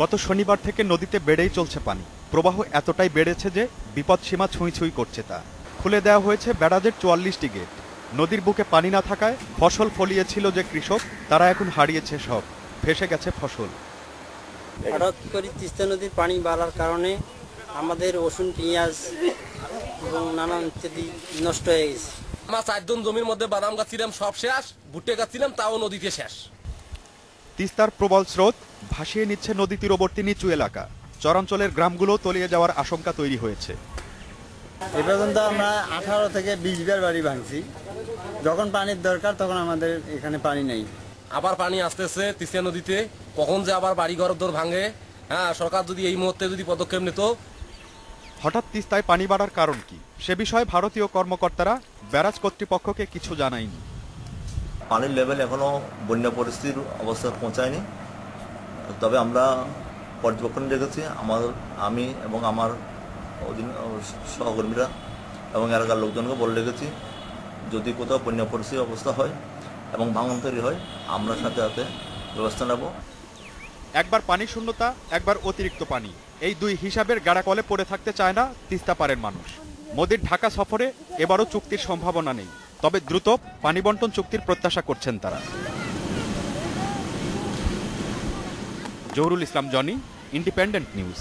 গত শনিবার থেকে নদীতে বেড়েই চলছে পানি। প্রবাহ এতটাই বেড়েছে যে বিপদসীমা ছুঁই ছুঁই করছে তা। খুলে দেওয়া হয়েছে ব্যারাজের ৪৪টি গেট। নদীর বুকে পানি না থাকায় ফসল ফলিয়েছিল যে কৃষক, তারা এখন হারিয়েছে সব। ভেসে গেছে ফসল। হঠাৎ করে তিস্তা নদীর পানি বাড়ার কারণে আমাদের রসুন, পেঁয়াজ এবং নানান ইত্যাদি নষ্ট হয়ে গেছে। আমার ৪ জন জমির মধ্যে বাদাম গাছিলাম সব শেষ, ভুট্টে গাছিলাম তাও নদীতে শেষ। তিস্তার প্রবল স্রোত ভাসিয়ে নিচ্ছে নদী তীরবর্তী নিচু এলাকা। চরাঞ্চলের গ্রামগুলো তলিয়ে যাওয়ার আশঙ্কা তৈরি হয়েছে। এ পর্যন্ত আমরা 18 থেকে 20 বার বাড়ি ভাঙছি। যখন পানির দরকার তখন আমাদের এখানে পানি নেই। আবার পানি আসতেছে তিস্তা নদীতে, কখন যে আবার বাড়ি ঘর দর ভাঙে। সরকার যদি এই মুহূর্তে যদি পদক্ষেপ নিত। হঠাৎ তিস্তায় পানি বাড়ার কারণ কি, সে বিষয়ে ভারতীয় কর্মকর্তারা ব্যারাজ কর্তৃপক্ষকে কিছু জানায়নি। পানির লেভেল এখনো বন্যা পরিস্থিতির অবস্থা পৌঁছায়নি, তবে আমরা পর্যবেক্ষণ রেখেছি। আমি এবং আমার সহকর্মীরা এবং এলাকার লোকজনকে বলে রেখেছি, যদি কোথাও বন্যা পরিস্থিতির অবস্থা হয় এবং ভাঙন তৈরি হয় আমরা সাথে সাথে ব্যবস্থা নেব। একবার পানি শূন্যতা, একবার অতিরিক্ত পানি, এই দুই হিসাবের গাড়াকলে পড়ে থাকতে চায় না তিস্তা পাড়ের মানুষ। মোদির ঢাকা সফরে এবারও চুক্তির সম্ভাবনা নেই, তবে দ্রুত পানি বন্টন চুক্তির প্রত্যাশা করছেন তারা। Zahurul Islam Johnny, independent news.